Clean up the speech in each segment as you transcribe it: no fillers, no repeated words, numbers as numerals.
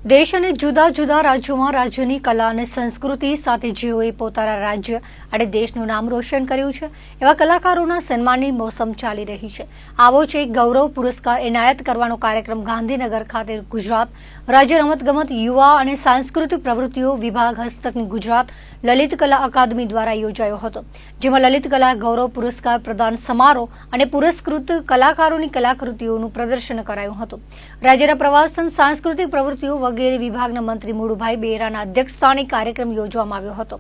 દેશ અને જુદા જુદા રાજ્યોમાં રાજ્યની કલા અને સંસ્કૃતિ સાથે જેઓએ પોતાના રાજ્ય અને દેશનું નામ રોશન કર્યું છે એવા કલાકારોના સન્માનની મોસમ ચાલી રહી છે। આવો જ એક ગૌરવ પુરસ્કાર એનાયત કરવાનો કાર્યક્રમ ગાંધીનગર ખાતે ગુજરાત રાજ્ય રમતગમત યુવા અને સાંસ્કૃતિક પ્રવૃત્તિઓ વિભાગ હસ્તકની ગુજરાત લલિત કલા અકાદમી દ્વારા યોજાયો હતો, જેમાં લલિત કલા ગૌરવ પુરસ્કાર પ્રદાન સમારોહ અને પુરસ્કૃત કલાકારોની કલાકૃતિઓનું પ્રદર્શન કરાયું હતું। રાજ્યના પ્રવાસન સાંસ્કૃતિક પ્રવૃત્તિઓ વગેરે વિભાગના મંત્રી મુળુભાઈ બેરાના અધ્યક્ષસ્થાને કાર્યક્રમ યોજવામાં આવ્યો હતો।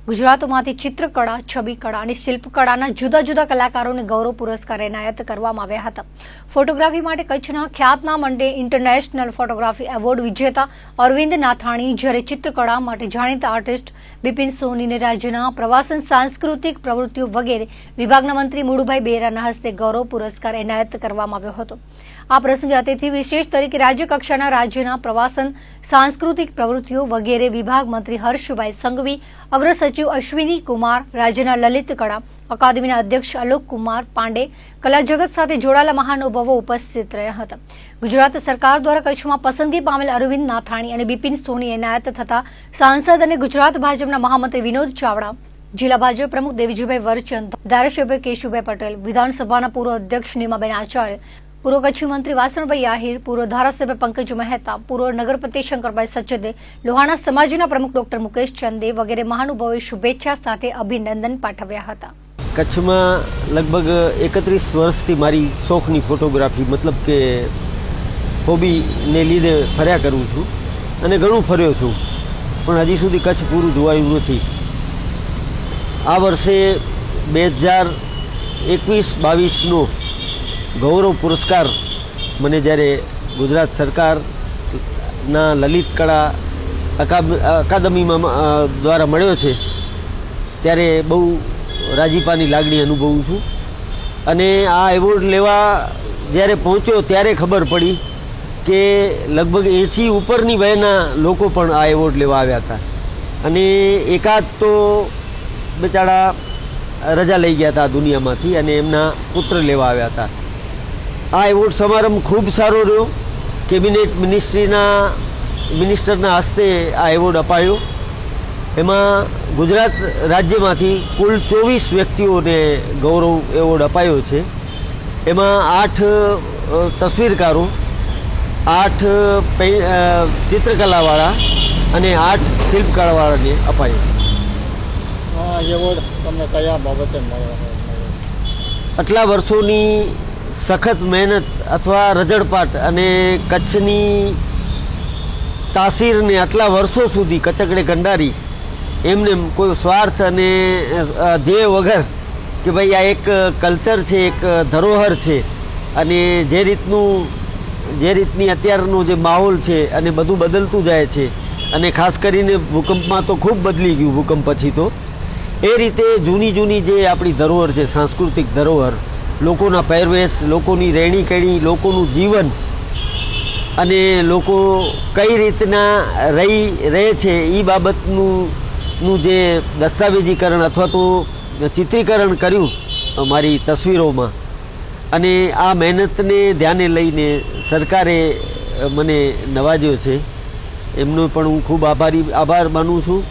ગુજરાતમાંથી ચિત્રકળા, છબીકળા અને શિલ્પકળાના જુદા જુદા કલાકારોને ગૌરવ પુરસ્કાર એનાયત કરવામાં આવ્યા હતા। ફોટોગ્રાફી માટે કચ્છના ખ્યાતનામ અંડે ઇન્ટરનેશનલ ફોટોગ્રાફી એવોર્ડ વિજેતા અરવિંદ નાથાણી, જ્યારે ચિત્રકળા માટે જાણીતા આર્ટિસ્ટ બિપિન સોનીને રાજ્યના પ્રવાસન સાંસ્કૃતિક પ્રવૃત્તિઓ વગેરે વિભાગના મંત્રી મુળુભાઈ બેરાના હસ્તે ગૌરવ પુરસ્કાર એનાયત કરવામાં આવ્યો હતો। આ પ્રસંગે અતિથિ વિશેષ તરીકે રાજ્ય કક્ષાના રાજ્યના પ્રવાસન સાંસ્કૃતિક પ્રવૃત્તિઓ વગેરે વિભાગ મંત્રી હર્ષભાઈ સંઘવી, અગ્ર સચિવ અશ્વિની કુમાર, રાજ્યના લલિત કળા અકાદમીના અધ્યક્ષ અલોક કુમાર પાંડે, કલા જગત સાથે જોડાયેલા મહાનુભાવો ઉપસ્થિત રહ્યા હતા। ગુજરાત સરકાર દ્વારા કચ્છમાં પસંદગી પામેલ અરવિંદ નાથાણી અને બિપિન સોની એનાયત થતા સાંસદ અને ગુજરાત ભાજપના મહામંત્રી વિનોદ ચાવડા, જિલ્લા ભાજપ પ્રમુખ દેવજીભાઈ વરચંદ, ધારાસભ્ય કેશુભાઈ પટેલ, વિધાનસભાના પૂર્વ અધ્યક્ષ નીમાબેન આચાર્ય, પૂર્વ કચ્છી મંત્રી વાસણભાઈ આહિર, પૂર્વ ધારાસભ્ય પંકજ મહેતા, પૂર્વ નગરપતિ શંકરભાઈ સચદે, લોહાણા સમાજના પ્રમુખ ડોક્ટર મુકેશ ચંદે વગેરે મહાનુભાવોએ શુભેચ્છા સાથે અભિનંદન પાઠવ્યા હતા। કચ્છમાં લગભગ 31 વર્ષથી મારી શોખની ફોટોગ્રાફી મતલબ કે હોબીને લીધે ફર્યા કરું છું અને ઘણું ફર્યો છું, પણ હજી સુધી કચ્છ પૂરું જોવાયું નથી। આ વર્ષે 2021-22નો ગૌરવ પુરસ્કાર મને જ્યારે ગુજરાત સરકારના લલિત કળા અકાદમીમાં દ્વારા મળ્યો છે ત્યારે બહુ રાજીપાની લાગણી અનુભવું છું। અને આ એવોર્ડ લેવા જ્યારે પહોંચ્યો ત્યારે ખબર પડી કે લગભગ 80 ઉપરની વયના લોકો પણ આ એવોર્ડ લેવા આવ્યા હતા અને એકાદ તો બિચારા રજા લઈ ગયા હતા દુનિયામાંથી અને એમના પુત્ર લેવા આવ્યા હતા। આ એવોર્ડ સમારંભ ખૂબ સારો રહ્યો। કેબિનેટ મિનિસ્ટરના હસ્તે આ એવોર્ડ અપાયો। એમાં ગુજરાત રાજ્યમાંથી કુલ 24 વ્યક્તિઓને ગૌરવ એવોર્ડ અપાયો છે। એમાં 8 તસવીરકારો, 8 ચિત્રકલાવાળા અને 8 શિલ્પકળાવાળાને અપાયો છે। આ એવોર્ડ તમને કયા બાબતે મળ્યો? આટલા વર્ષોની સખત મહેનત અથવા રજડપાટ અને કચ્છની તાસીરને આટલા વર્ષો સુધી કચકડે કંડારી એમને કોઈ સ્વાર્થ અને ધ્યેય વગર કે ભાઈ આ એક કલ્ચર છે, એક ધરોહર છે અને જે રીતની અત્યારનો જે માહોલ છે અને બધું બદલતું જાય છે અને ખાસ કરીને ભૂકંપમાં તો ખૂબ બદલી ગયું ભૂકંપ પછી તો, એ રીતે જૂની જે આપણી ધરોહર છે, સાંસ્કૃતિક ધરોહર, લોકોના પહેરવેશ, લોકોની રહેણી કહેણી, લોકોનું જીવન અને લોકો કઈ રીતના રહે છે એ બાબતનું જે દસ્તાવેજીકરણ અથવા તો ચિત્રીકરણ કર્યું મારી તસવીરોમાં અને આ મહેનતને ધ્યાને લઈને સરકારે મને નવાજ્યો છે, એમનો પણ હું ખૂબ આભાર માનું છું।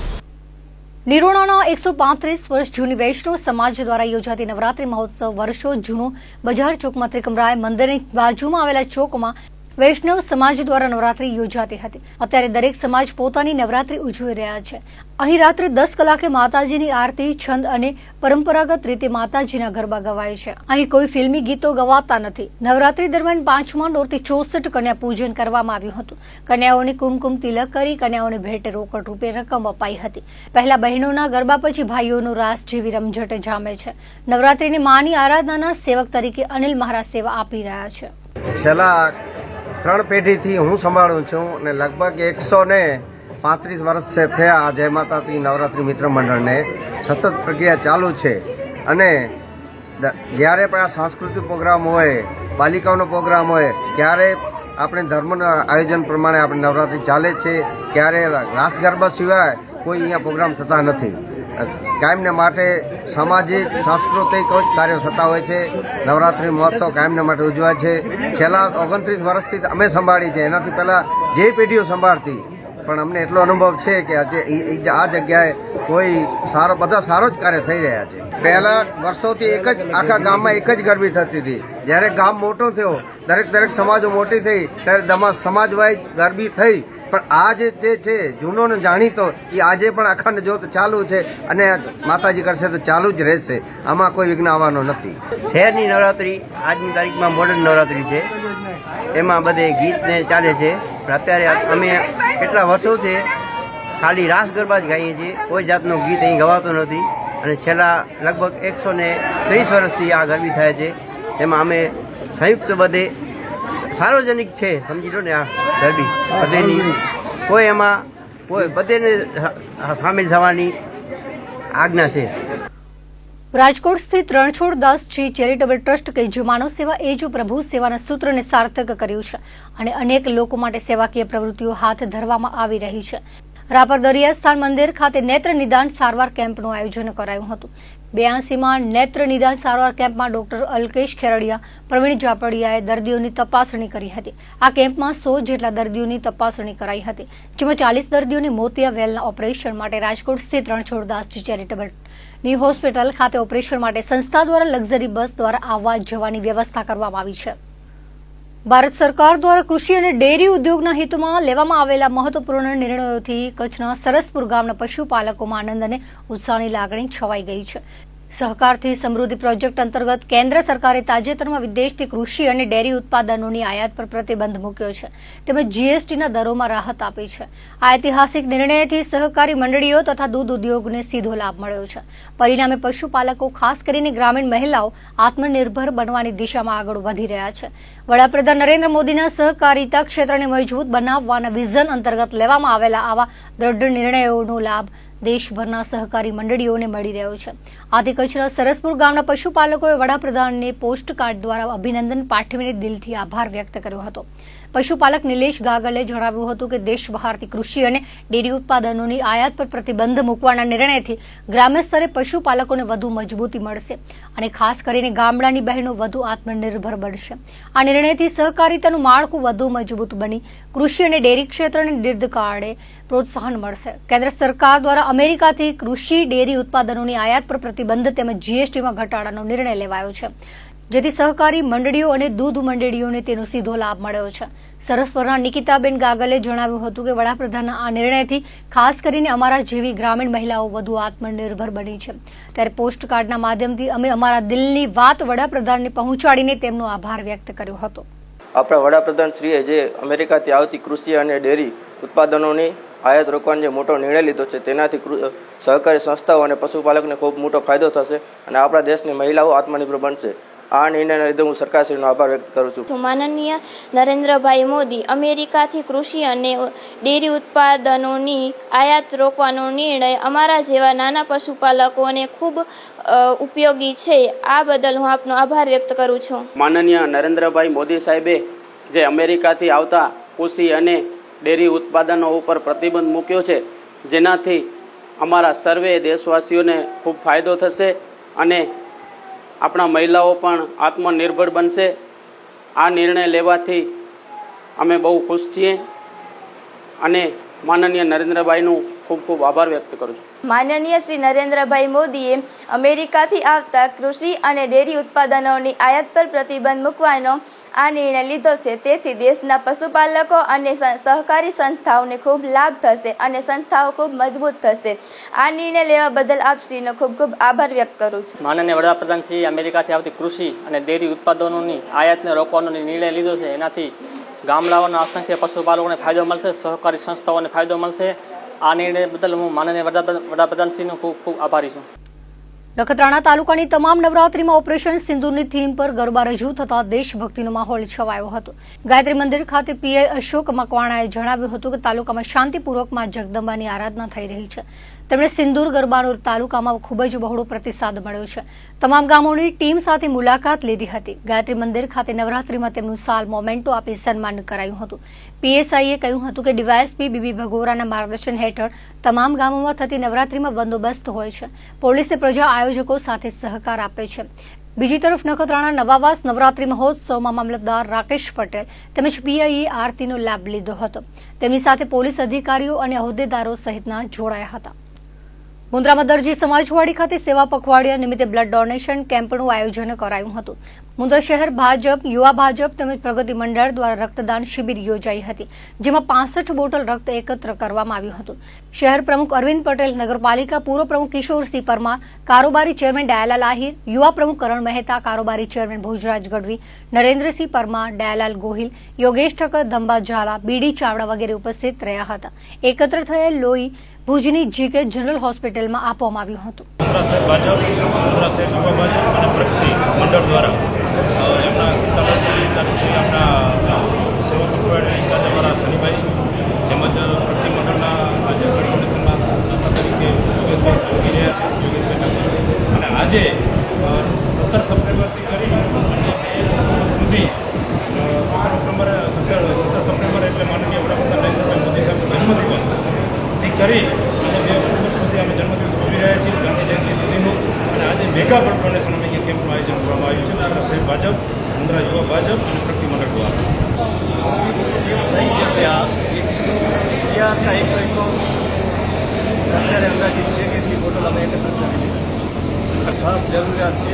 નિરોણાના 135 વર્ષ જૂની વૈષ્ણવ સમાજ દ્વારા યોજાતી નવરાત્રી મહોત્સવ વર્ષો જૂનું બજાર ચોકમાં ત્રિકમરાય મંદિરની બાજુમાં આવેલા ચોકમાં વૈષ્ણવ સમાજ દ્વારા નવરાત્રી યોજાતી હતી। અત્યારે દરેક સમાજ પોતાની નવરાત્રી ઉજવી રહ્યા છે। અહીં રાત્રે 10 કલાકે માતાજીની આરતી, છંદ અને પરંપરાગત રીતે માતાજીના ગરબા ગવાય છે। અહીં કોઈ ફિલ્મી ગીતો ગવાતા નથી। નવરાત્રી દરમિયાન 5મા નોરથી 64 કન્યા પૂજન કરવામાં આવ્યું હતું। કન્યાઓને કુમકુમ તિલક કરી કન્યાઓને ભેટ રોકડ રૂપે રકમ અપાઈ હતી। પહેલા બહેનોના ગરબા પછી ભાઈઓનો રાસ જેવી રમઝટ જામે છે। નવરાત્રીની માની આરાધનાના સેવક તરીકે અનિલ મહારાજ સેવા આપી રહ્યા છે। છેલ્લા 3 પેઢીથી હું સંભાળું છું અને લગભગ 135 વર્ષ છે થયા જય માતાજી નવરાત્રી મિત્ર મંડળને સતત પ્રક્રિયા ચાલુ છે। અને જ્યારે પણ આ સાંસ્કૃતિક પ્રોગ્રામ હોય, બાલિકાઓનો પ્રોગ્રામ હોય ત્યારે આપણે ધર્મના આયોજન પ્રમાણે આપણે નવરાત્રી ચાલે છે। ક્યારે રાસ ગરબા સિવાય કોઈ અહીંયા પ્રોગ્રામ થતા નથી કાયમને માટે સામાજિક સાંસ્કૃતિક કાર્યો થતા હોય છે. નવરાત્રિ મહોત્સવ કાયમને માટે ઉજવાય છે. છેલ્લા 29 વર્ષથી અમે સંભાળી છે, એનાથી પહેલાં જે પેઢીઓ સંભાળતી, પણ અમને એટલો અનુભવ છે કે આજે આ જગ્યાએ બધા સારો જ કાર્ય થઈ રહ્યા છે. પહેલા વર્ષોથી આખા ગામમાં એક જ ગરબી થતી હતી. જ્યારે ગામ મોટો થયો, દરેક સમાજો મોટી થઈ, ત્યારે સમાજ વાઇઝ ગરબી થઈ. પણ આ જે છે જૂનો ને જાણીતો, એ આજે પણ અખંડ જ્યોત ચાલુ છે અને માતાજી કરશે તો ચાલુ જ રહેશે. આમાં કોઈ વિઘ્ન આવવાનો નથી. શહેરની નવરાત્રિ આજની તારીખમાં મોડર્ન નવરાત્રિ છે. એમાં બધે ગીત ને ચાલે છે. અત્યારે અમે કેટલા વર્ષોથી ખાલી રાસ ગરબા જ ગાઈએ છીએ. કોઈ જાતનું ગીત અહીં ગવાતું નથી. અને છેલ્લા લગભગ 130 વર્ષથી આ ગરબી થાય છે. એમાં અમે સંયુક્ત બધે સાર્વજનિક છે, સમજી લો ને. આ ગરબી બધેની કોઈ બધેને સામેલ થવાની આજ્ઞા છે. રાજકોટ સ્થિત રણછોડદાસજી ચેરિટેબલ ટ્રસ્ટ કે જે માનવ સેવા એ જ પ્રભુ સેવાના સૂત્રને સાર્થક કર્યું છે અને અનેક લોકો માટે સેવાકીય પ્રવૃત્તિઓ હાથ ધરવામાં આવી રહી છે. રાપર દરિયા સ્થાન મંદિર ખાતે નેત્ર નિદાન સારવાર કેમ્પનું આયોજન કરાયું હતું. 82માં નેત્ર નિદાન સારવાર કેમ્પમાં ડોક્ટર અલ્કેશ ખેરડિયા, પ્રવીણ જાપડિયાએ દર્દીઓની તપાસણી કરી હતી. આ કેમ્પમાં 100 જેટલા દર્દીઓની તપાસણી કરાઈ હતી, જેમાં 40 દર્દીઓને મોતિયા વેલના ઓપરેશન માટે રાજકોટ સ્થિત રણછોડદાસજી ચેરિટેબલની હોસ્પિટલ ખાતે ઓપરેશન માટે સંસ્થા દ્વારા લક્ઝરી બસ દ્વારા આવવા જવાની વ્યવસ્થા કરવામાં આવી છે. ભારત સરકાર દ્વારા કૃષિ અને ડેરી ઉદ્યોગના હિતમાં લેવામાં આવેલા મહત્વપૂર્ણ નિર્ણયોથી કચ્છના સરસપુર ગામના પશુપાલકોમાં આનંદ અને ઉત્સાહની લાગણી છવાઈ ગઈ છે. સહકારથી સમૃદ્ધિ પ્રોજેક્ટ અંતર્ગત કેન્દ્ર સરકારે તાજેતરમાં વિદેશથી કૃષિ અને ડેરી ઉત્પાદનોની આયાત પર પ્રતિબંધ મૂક્યો છે, તેમજ જીએસટીના દરોમાં રાહત આપી છે. આ ઐતિહાસિક નિર્ણયથી સહકારી મંડળીઓ તથા દૂધ ઉદ્યોગને સીધો લાભ મળ્યો છે. પરિણામે પશુપાલકો, ખાસ કરીને ગ્રામીણ મહિલાઓ આત્મનિર્ભર બનવાની દિશામાં આગળ વધી રહ્યા છે. વડાપ્રધાન નરેન્દ્ર મોદીના સહકારિતા ક્ષેત્રને મજબૂત બનાવવાના વિઝન અંતર્ગત લેવામાં આવેલા આવા દ્રઢ નિર્ણયોનો લાભ દેશભરના સહકારી મંડળીઓને મળી રહ્યો છે. આથી કચ્છના સરસપુર ગામના પશુપાલકોએ વડાપ્રધાનને પોસ્ટકાર્ડ દ્વારા અભિનંદન પાઠવીને દિલથી આભાર વ્યક્ત કર્યો હતો. પશુપાલક નિલેશ ગાગલે જણાવ્યું હતું કે દેશ બહારથી કૃષિ અને ડેરી ઉત્પાદનોની આયાત પર પ્રતિબંધ મૂકવાના નિર્ણયથી ગ્રામ્ય સ્તરે પશુપાલકોને વધુ મજબૂતી મળશે અને ખાસ કરીને ગામડાની બહેનો વધુ આત્મનિર્ભર બનશે. આ નિર્ણયથી સહકારિતાનું માળખું વધુ મજબૂત બની કૃષિ અને ડેરી ક્ષેત્રને દીર્ઘકાળે પ્રોત્સાહન મળશે. કેન્દ્ર સરકાર દ્વારા અમેરિકાથી કૃષિ ડેરી ઉત્પાદનોની આયાત પર પ્રતિબંધ તેમજ જીએસટીમાં ઘટાડાનો નિર્ણય લેવાયો છે, જેથી સહકારી મંડળીઓ અને દૂધ મંડળીઓને તેનો સીધો લાભ મળ્યો છે. સરસપુરના નિકિતાબેન ગાગલે જણાવ્યું હતું કે વડાપ્રધાનના આ નિર્ણયથી ખાસ કરીને અમારા જેવી ગ્રામીણ મહિલાઓ વધુ આત્મનિર્ભર બની છે. ત્યારે પોસ્ટકાર્ડના માધ્યમથી અમે અમારા દિલની વાત વડાપ્રધાનને પહોંચાડીને તેમનો આભાર વ્યક્ત કર્યો હતો. આપણા વડાપ્રધાન શ્રીએ જે અમેરિકાથી આવતી કૃષિ અને ડેરી ઉત્પાદનોની આયાત રોકવાનો જે મોટો નિર્ણય લીધો છે, તેનાથી સહકારી સંસ્થાઓ અને પશુપાલકને ખૂબ મોટો ફાયદો થશે અને આપણા દેશની મહિલાઓ આત્મનિર્ભર બનશે. આ નિર્ણયના લીધે હું સરકારશ્રીનો આભાર વ્યક્ત કરું છું. માનનીય નરેન્દ્રભાઈ મોદી અમેરિકાથી કૃષિ અને ડેરી ઉત્પાદનોની આયાત રોકવાનો નિર્ણય અમારા જેવા નાના પશુપાલકોને ખૂબ ઉપયોગી છે. આ બદલ હું આપનો આભાર વ્યક્ત કરું છું. માનનીય નરેન્દ્રભાઈ મોદી સાહેબે જે અમેરિકાથી આવતા કૃષિ અને ડેરી ઉત્પાદનો ઉપર પ્રતિબંધ મૂક્યો છે, જેનાથી અમારા સર્વે દેશવાસીઓને ખૂબ ફાયદો થશે અને આપણા મહિલાઓ પણ આત્મનિર્ભર બનશે. આ નિર્ણય લેવાથી અમે બહુ ખુશ છીએ અને માનનીય નરેન્દ્રભાઈનું ખૂબ ખૂબ આભાર વ્યક્ત કરું છું. માનનીય શ્રી નરેન્દ્રભાઈ મોદીએ અમેરિકાથી આવતા કૃષિ અને ડેરી ઉત્પાદનોની આયાત પર પ્રતિબંધ મૂકવાનો આ નિર્ણય લીધો છે. તેથી દેશના પશુપાલકો અને સહકારી સંસ્થાઓને ખૂબ લાભ થશે અને સંસ્થાઓ ખૂબ મજબૂત થશે. આ નિર્ણય લેવા બદલ આપશ્રીનો ખૂબ ખૂબ આભાર વ્યક્ત કરું છું. માનનીય વડાપ્રધાન શ્રી અમેરિકાથી આવતી કૃષિ અને ડેરી ઉત્પાદનોની આયાતને રોકવાનો નિર્ણય લીધો છે. એનાથી ગામડાઓના અસંખ્ય પશુપાલકોને ફાયદો મળશે, સહકારી સંસ્થાઓને ફાયદો મળશે. આ નિર્ણય બદલ હું માનનીય વડાપ્રધાનશ્રીનો ખૂબ ખૂબ આભારી છું. નખત્રાણા તાલુકાની તમામ નવરાત્રીમાં ઓપરેશન સિંદૂરની થીમ પર ગરબા રજૂ થતા દેશભક્તિનો માહોલ છવાયો હતો. ગાયત્રી મંદિર ખાતે પીઆઈ અશોક મકવાણાએ જણાવ્યું હતું કે તાલુકામાં શાંતિપૂર્વક માં જગદંબાની આરાધના થઈ રહી છે, તેમણે સિંદૂર ગરબાનો તાલુકામાં ખૂબ જ બહોળો પ્રતિસાદ મળ્યો છે. તમામ ગામોની ટીમ સાથે મુલાકાત લીધી હતી. ગાયત્રી મંદિર ખાતે નવરાત્રીમાં તેમનું સાલ મોમેન્ટો આપી સન્માન કરાયું હતું. પીએસઆઈએ કહ્યું હતું કે ડીવાયએસપી બીબી ભગોરાના માર્ગદર્શન હેઠળ તમામ ગામોમાં થતી નવરાત્રીમાં બંદોબસ્ત હોય છે. પોલીસે પ્રજા આયોજકો સાથે સહકાર આપે છે. બીજી તરફ નખત્રાણા નવાવાસ નવરાત્રી મહોત્સવમાં મામલતદાર રાકેશ પટેલ તેમજ પીઆઈએ આરતીનો લાભ લીધો હતો. તેમની સાથે પોલીસ અધિકારીઓ અને હોદ્દેદારો સહિતના જોડાયા હતા. મુન્દ્રામાં દરજી સમાજવાડી ખાતે સેવા પખવાડિયા નિમિત્તે બ્લડ ડોનેશન કેમ્પનું આયોજન કરાયું હતું. મુન્દ્રા શહેર ભાજપ, યુવા ભાજપ તેમજ પ્રગતિ મંડળ દ્વારા રક્તદાન શિબિર યોજાઈ હતી, જેમાં 65 બોટલ રક્ત એકત્ર કરવામાં આવ્યું હતું. શહેર પ્રમુખ અરવિંદ પટેલ, નગરપાલિકા પૂર્વ પ્રમુખ કિશોરસિંહ પરમાર, કારોબારી ચેરમેન દયાલાલ આહિર, યુવા પ્રમુખ કરણ મહેતા, કારોબારી ચેરમેન ભોજરાજ ગઢવી, નરેન્દ્રસિંહ પરમાર, દયાલાલ ગોહિલ, યોગેશ ઠક્કર, દંબા ઝાલા, બીડી ચાવડા વગેરે ઉપસ્થિત રહ્યા હતા. એકત્ર થયેલ લોહી ભુજની જીકે જનરલ હોસ્પિટલમાં આપવામાં આવ્યું હતું. મંડળ દ્વારા એમના સીતાપુરી તાલુકાની આપણા સેવા પખવાડિયા દ્વારા શનિભાઈ તેમજ પ્રતિ મંડળના આજે બ્લડ ડોનેશનના તરીકે યોગેશભાઈ રહ્યા છે. યોગેશભાઈ અને આજે 17 સપ્ટેમ્બરથી કરી અને 2 સુધી 17 સપ્ટેમ્બર એટલે માનનીય વડાપ્રધાન નરેન્દ્રભાઈ મોદી સાહેબનો જન્મદિવસ કરી અને 2 વર્ષ સુધી અમે જન્મદિવસ ઉજવી રહ્યા છીએ ગાંધી જયંતિ સુધીનું. અને આજે મેગા બ્લડ ડોનેશન અમે કેમ્પનું આયોજન કરવામાં આવ્યું છે. મુન્દ્રા શહેર ભાજપ, મુન્દ્રા યુવા ભાજપ અને પ્રગતિ મંડળ દ્વારા અત્યારે અંદાજિત છે કે એટલી બોટલ અમે એકત્રિત કરી છે. ખાસ જરૂરિયાત છે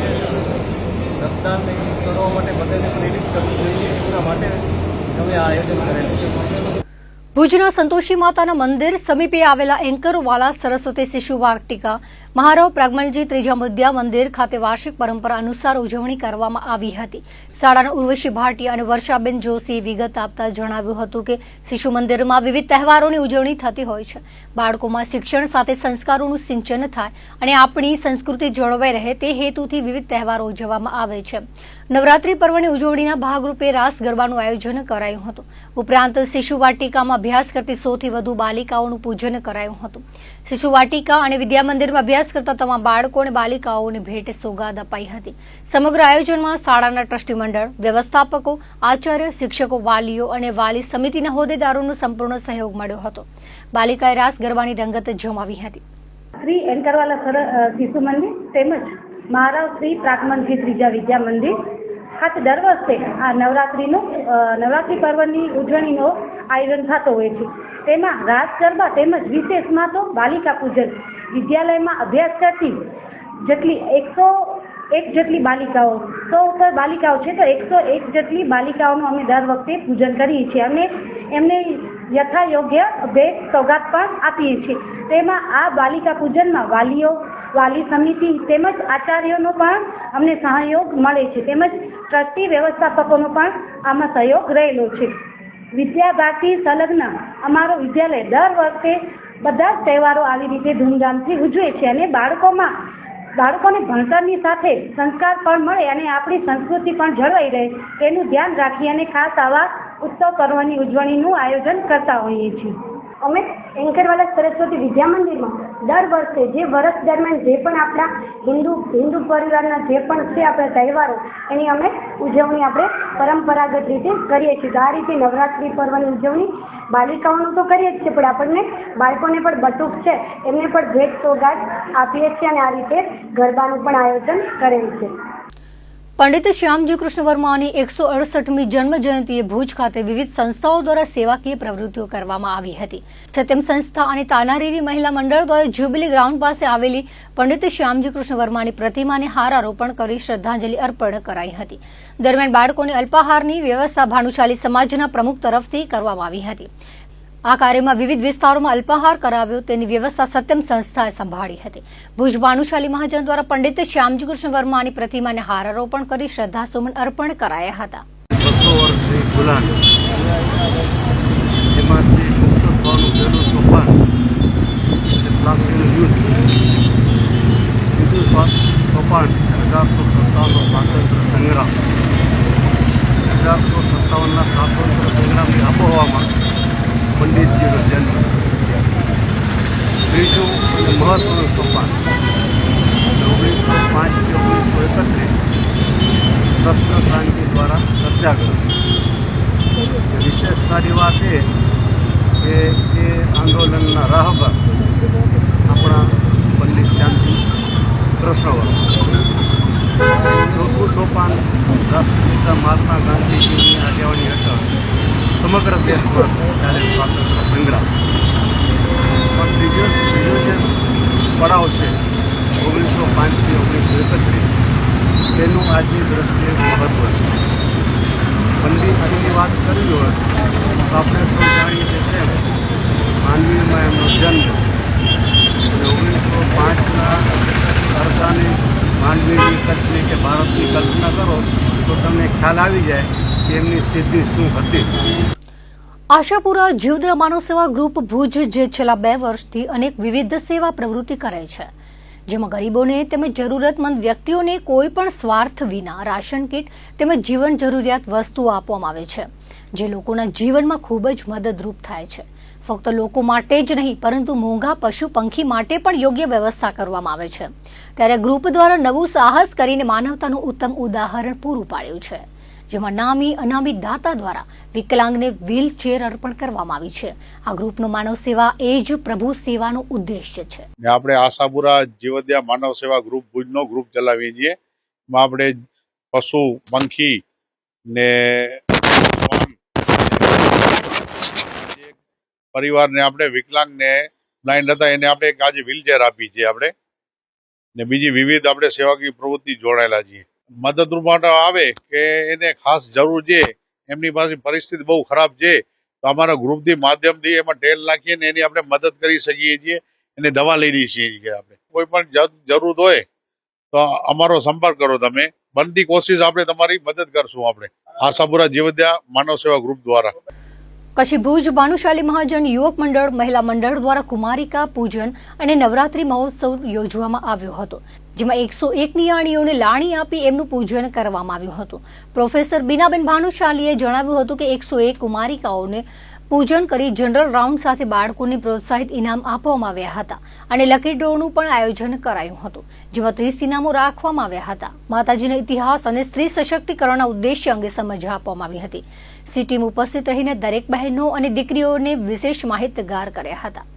રક્તદાન કરવા માટે બધાને પ્રેરિત કરવું જોઈએ. એના માટે અમે આ આયોજન કરેલું છે. ભુજના સંતોષી માતાના મંદિર સમીપે આવેલા એન્કરવાલા સરસ્વતી શિશુ વાટિકા મહારાવ પ્રાગમલજી ત્રીજા વિદ્યા મંદિર ખાતે વાર્ષિક પરંપરા અનુસાર ઉજવણી કરવામાં આવી હતી. શાળાના ઉર્વશી ભાટિયા અને વર્ષાબેન જોશીએ વિગત આપતા જણાવ્યું હતું કે શિશુ મંદિરમાં વિવિધ તહેવારોની ઉજવણી થતી હોય છે. બાળકોમાં શિક્ષણ સાથે સંસ્કારોનું સિંચન થાય અને આપણી સંસ્કૃતિ જળવાઈ રહે તે હેતુથી વિવિધ તહેવારો ઉજવવામાં આવે છે. નવરાત્રી પર્વની ઉજવણીના ભાગરૂપે રાસ ગરબાનું આયોજન કરાયું હતું. ઉપરાંત શિશુ વાટિકામાં અભ્યાસ કરતી 100 થી વધુ બાલિકાઓનું પૂજન કરાયું હતું. શિશુ વાટિકા અને વિદ્યા મંદિરમાં અભ્યાસ કરતા તમામ બાળકો અને બાલિકાઓને ભેટ સોગાદ અપાઈ હતી. સમગ્ર આયોજનમાં શાળાના ટ્રસ્ટી મંડળ, વ્યવસ્થાપકો, આચાર્ય, શિક્ષકો, વાલીઓ અને વાલી સમિતિના હોદ્દેદારોનો સંપૂર્ણ સહયોગ મળ્યો હતો. બાલિકાએ રાસ ગરબાની રંગત જમાવી હતી. શ્રી એન્કરવાલા શિશુ મંદિર તેમજ મહારાવ શ્રી પ્રાગમલજી ત્રીજા વિદ્યા મંદિર ખાતે દર વર્ષે આ નવરાત્રી પર્વની ઉજવણીનો આયોજન થતો હોય છે. તેમાં રાસ ગરબા તેમજ વિશેષમાં તો બાલિકા પૂજન વિદ્યાલયમાં અભ્યાસ કરતી જેટલી 101 જેટલી બાલિકાઓ 100 ઉપર બાલિકાઓ છે તો 101 જેટલી બાલિકાઓનું અમે દર વખતે પૂજન કરીએ છીએ અને એમને યથાયોગ્ય ભેટ સોગાદ પણ આપીએ છીએ. તેમાં આ બાલિકા પૂજનમાં વાલીઓ, વાલી સમિતિ તેમજ આચાર્યોનો પણ અમને સહયોગ મળે છે તેમજ ટ્રસ્ટી વ્યવસ્થાપકોનો પણ આમાં સહયોગ રહેલો છે. વિદ્યા ભારતી સંલગ્ન અમારો વિદ્યાલય દર વર્ષે બધા જ તહેવારો આવી રીતે ધૂમધામથી ઉજવે છે અને બાળકોને ભણતરની સાથે સંસ્કાર પણ મળે અને આપણી સંસ્કૃતિ પણ જળવાઈ રહે તેનું ધ્યાન રાખી અને ખાસ આવા ઉત્સવ પર્વની ઉજવણીનું આયોજન કરતા હોઈએ છીએ. અમે એન્કરવાલા સરસ્વતી વિદ્યા મંદિરમાં દર વર્ષે જે વર્ષ દરમિયાન જે પણ આપણા હિન્દુ પરિવારના જે પણ છે આપણા તહેવારો એની અમે ઉજવણી આપણે પરંપરાગત રીતે કરીએ છીએ. આ રીતે નવરાત્રી પર્વની ઉજવણી બાલિકાઓનું તો કરીએ જ છીએ પણ આપણને બાળકોને પણ બટુક છે એમને પણ ભેટ સોગાદ આપીએ છીએ અને આ રીતે ગરબાનું પણ આયોજન કરેલ છે. પંડિત શ્યામજી કૃષ્ણ વર્માની 168મી જન્મ જયંતિએ ભુજ ખાતે વિવિધ સંસ્થાઓ દ્વારા સેવાકીય પ્રવૃત્તિઓ કરવામાં આવી હતી. સત્યમ સંસ્થા અને તાનારીરી મહિલા મંડળ દ્વારા જ્યુબિલી ગ્રાઉન્ડ પાસે આવેલી પંડિત શ્યામજી કૃષ્ણ વર્માની પ્રતિમાને હારારોપણ કરી શ્રદ્ધાંજલિ અર્પણ કરાઈ હતી. દરમિયાન બાળકોને અલ્પાહારની વ્યવસ્થા ભાનુશાલી સમાજના પ્રમુખ તરફથી કરવામાં આવી હતી. આ કાર્યમાં વિવિધ વિસ્તારોમાં અલ્પાહાર કરાવ્યો તેની વ્યવસ્થા સત્યમ સંસ્થાએ સંભાળી હતી. ભુજ ભાનુશાલી મહાજન દ્વારા પંડિત શ્યામજી કૃષ્ણ વર્માની પ્રતિમાને હારારોપણ કરી શ્રદ્ધાસુમન અર્પણ કરાયા હતા. 200 વર્ષની ગુલામ એમાંથી મુક્ત થવાનું પહેલું સોપાન પ્લાસીનું યુદ્ધ, બીજું સોપાન 1857નો સ્વાતંત્ર્ય સંગ્રામ, 1857ના સ્વાતંત્ર્ય સંગ્રામની આબોહવામાં પંડિતજીનો જન્મ, ત્રીજું અને મહત્વનું સોપાન 1905 થી 1931 શસ્ત્ર ક્રાંતિ દ્વારા સત્યાગ્રહ. વિશેષ સારી વાત એ કે એ આંદોલનના રાહબર આપણા પંડિત શ્યામજી કૃષ્ણવર્મા. ચોથું સોપાન રાષ્ટ્રપિતા મહાત્મા ગાંધીજીની આગેવાની હેઠળ સમગ્ર દેશમાં ચાલે સ્વાતંત્ર્ય સંગ્રામ. પણ ત્રીજો જે પડાવ છે 1905 થી 1931 તેનું આજની દ્રષ્ટિએ મહત્વ છે. પંડિતજીની વાત કરવી હોય તો આપણે સૌ જાણીએ છીએ તેમ માંડવીમાં એમનો જન્મ અને 1905ના અરસાની માંડવીની કચ્છની કે ભારતની કલ્પના કરો તો તમને ખ્યાલ આવી જાય કે એમની સિદ્ધિ શું હતી. આશાપુરા જીવદયા માનવ સેવા ગ્રુપ ભુજ જે છેલ્લા 2 વર્ષથી અનેક વિવિધ સેવા પ્રવૃત્તિ કરે છે, જેમાં ગરીબોને તેમજ જરૂરતમંદ વ્યક્તિઓને કોઈ પણ સ્વાર્થ વિના રાશન કીટ તેમજ જીવન જરૂરિયાત વસ્તુઓ આપવામાં આવે છે, જે લોકોના જીવનમાં ખૂબ જ મદદરૂપ થાય છે. ફક્ત લોકો માટે જ નહીં પરંતુ મોંઘા પશુ પંખી માટે પણ યોગ્ય વ્યવસ્થા કરવામાં આવે છે. ત્યારે ગ્રુપ દ્વારા નવું સાહસ કરીને માનવતાનું ઉત્તમ ઉદાહરણ પૂરું પાડ્યું છે, જેમાં નામી અનામી દાતા દ્વારા વિકલાંગને વ્હીલચેર અર્પણ કરવામાં આવી છે. આ ગ્રુપનો માનવ સેવા એ જ પ્રભુ સેવાનો ઉદ્દેશ્ય છે. આપણે આશાપુરા જીવદયા માનવ સેવા ગ્રુપ ભુજનો ગ્રુપ ચલાવીએ છીએ. આપણે પશુ પંખી ને પરિવારને આપણે વિકલાંગને બ્લાઇન્ડ હતા એને આપણે એક આજે વ્હીલચેર આપી છે આપણે ને બીજી વિવિધ આપણે સેવાકીય પ્રવૃત્તિ જોડાયેલા છીએ. મદદરૂપ માટે આવે કે એને ખાસ જરૂર છે, એમની પાસે પરિસ્થિતિ બહુ ખરાબ છે તો અમારા ગ્રુપથી માધ્યમથી એમાં ટેલ નાખીને એની આપણે મદદ કરી શકીએ છીએ, એને દવા લઈ લઈએ છીએ. આપણે કોઈ પણ જરૂર હોય તો અમારો સંપર્ક કરો. તમે બનતી કોશિશ આપણે તમારી મદદ કરશું. આપણે આશાપુરા જીવદયા માનવ સેવા ગ્રુપ દ્વારા. કચ્છી ભુજ ભાનુશાલી મહાજન યુવક મંડળ મહિલા મંડળ દ્વારા કુમારિકા પૂજન અને નવરાત્રી મહોત્સવ યોજવામાં આવ્યો હતો, જેમાં 101 નિયાણીઓને લાણી આપી એમનું પૂજન કરવામાં આવ્યું હતું. પ્રોફેસર બીનાબેન ભાનુશાલીએ જણાવ્યું હતું કે 101 કુમારિકાઓને પૂજન કરી જનરલ રાઉન્ડ સાથે બાળકોને પ્રોત્સાહિત ઇનામ આપવામાં આવ્યા હતા અને લકી ડ્રોનું પણ આયોજન કરાયું હતું, જેમાં 30 ઇનામો રાખવામાં આવ્યા હતા. માતાજીના ઇતિહાસ અને સ્ત્રી સશક્તિકરણના ઉદ્દેશ્ય અંગે સમજ આપવામાં આવી હતી. સી ટીમ ઉપસ્થિત રહીને દરેક બહેનો અને દીકરીઓને વિશેષ માહિતગાર કર્યા હતા.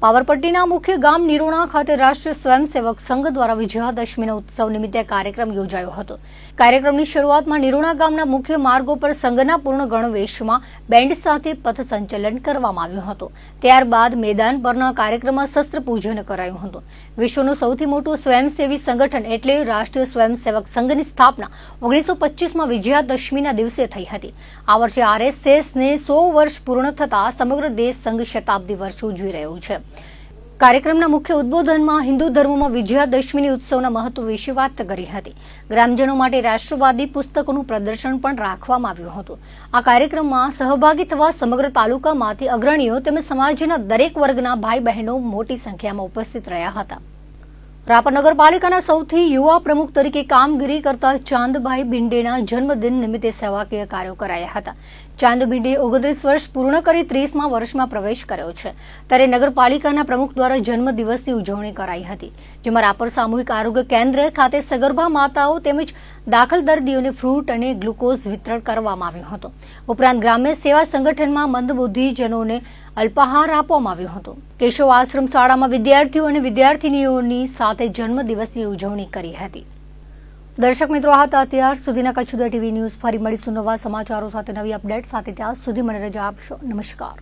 પાવરપટ્ટીના મુખ્ય ગામ નિરોણા ખાતે રાષ્ટ્રીય સ્વયંસેવક સંઘ દ્વારા વિજયાદશમીના ઉત્સવ નિમિત્તે કાર્યક્રમ યોજાયો હતો. કાર્યક્રમની શરૂઆતમાં નિરોણા ગામના મુખ્ય માર્ગો પર સંઘના પૂર્ણ ગણવેશમાં બેન્ડ સાથે પથ સંચલન કરવામાં આવ્યું હતું. ત્યારબાદ મેદાન પરના કાર્યક્રમમાં શસ્ત્ર પૂજન કરાયું હતું. વિશ્વનું સૌથી મોટું સ્વયંસેવી સંગઠન એટલે રાષ્ટ્રીય સ્વયંસેવક સંઘની સ્થાપના 1925માં વિજયાદશમીના દિવસે થઈ હતી. આ વર્ષે આરએસએસને 100 વર્ષ પૂર્ણ થતા સમગ્ર દેશ સંઘ શતાબ્દી વર્ષ ઉજવી રહ્યું છે. કાર્યક્રમના મુખ્ય ઉદ્બોધનમાં હિન્દુ ધર્મમાં વિજયાદશમીની ઉત્સવના મહત્વ વિશે વાત કરી હતી. ગ્રામજનો માટે રાષ્ટ્રવાદી પુસ્તકોનું પ્રદર્શન પણ રાખવામાં આવ્યું હતું. આ કાર્યક્રમમાં સહભાગી થવા સમગ્ર તાલુકામાંથી અગ્રણીઓ તેમજ સમાજના દરેક વર્ગના ભાઈ બહેનો મોટી સંખ્યામાં ઉપસ્થિત રહ્યા હતા. રાપર નગરપાલિકાના સૌથી યુવા પ્રમુખ તરીકે કામગીરી કરતા ચાંદભાઈ ભિંડેના જન્મદિન નિમિત્તે સેવાકીય કાર્યો કરાયા હતા. ચાંદ ભિંડે 29 વર્ષ પૂર્ણ કરી 30મા વર્ષમાં પ્રવેશ કર્યો છે. ત્યારે નગરપાલિકાના પ્રમુખ દ્વારા જન્મદિવસની ઉજવણી કરાઈ હતી, જેમાં રાપર સામૂહિક આરોગ્ય કેન્દ્ર ખાતે સગર્ભા માતાઓ તેમજ દાખલ દર્દીઓને ફ્રૂટ અને ગ્લુકોઝ વિતરણ કરવામાં આવ્યું હતું. ઉપરાંત ગ્રામ્ય સેવા સંગઠનમાં મંદબુદ્ધિજનોને અલ્પાહાર આપવામાં આવ્યો હતો. કેશવ આશ્રમ શાળામાં વિદ્યાર્થીઓ અને વિદ્યાર્થીનીઓની સાથે જન્મદિવસની ઉજવણી કરી હતી. દર્શક મિત્રો, આ હતા અત્યાર સુધીના કચ્છ ટીવી ન્યૂઝ. ફરી મળીશું નવા સમાચારો સાથે, નવી અપડેટ સાથે. ત્યાં સુધી મને રજા આપશો. નમસ્કાર.